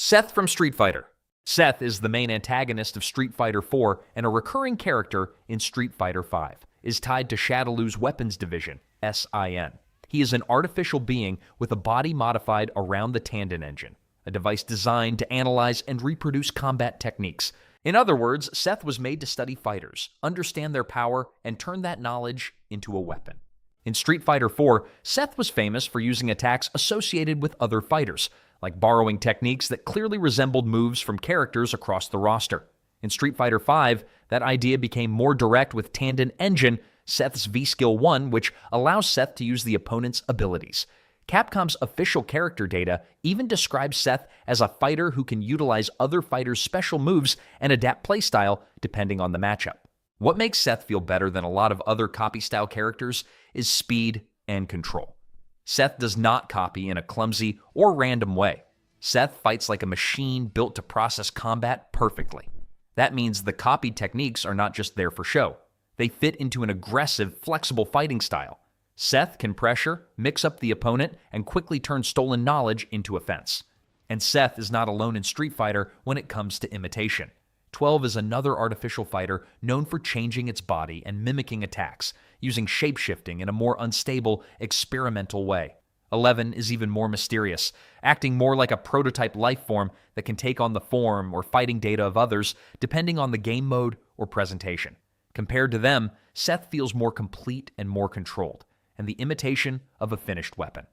Seth from Street Fighter. Seth is the main antagonist of Street Fighter 4 and a recurring character in Street Fighter 5, is tied to Shadaloo's weapons division, SIN. He is an artificial being with a body modified around the Tandon engine, a device designed to analyze and reproduce combat techniques. In other words, Seth was made to study fighters, understand their power, and turn that knowledge into a weapon. In Street Fighter 4, Seth was famous for using attacks associated with other fighters, like borrowing techniques that clearly resembled moves from characters across the roster. In Street Fighter 5, that idea became more direct with Tandon Engine, Seth's V-Skill 1, which allows Seth to use the opponent's abilities. Capcom's official character data even describes Seth as a fighter who can utilize other fighters' special moves and adapt playstyle depending on the matchup. What makes Seth feel better than a lot of other copy-style characters is speed and control. Seth does not copy in a clumsy or random way. Seth fights like a machine built to process combat perfectly. That means the copied techniques are not just there for show. They fit into an aggressive, flexible fighting style. Seth can pressure, mix up the opponent, and quickly turn stolen knowledge into offense. And Seth is not alone in Street Fighter when it comes to imitation. 12 is another artificial fighter known for changing its body and mimicking attacks, using shape-shifting in a more unstable, experimental way. 11 is even more mysterious, acting more like a prototype life form that can take on the form or fighting data of others, depending on the game mode or presentation. Compared to them, Seth feels more complete and more controlled, and the imitation of a finished weapon.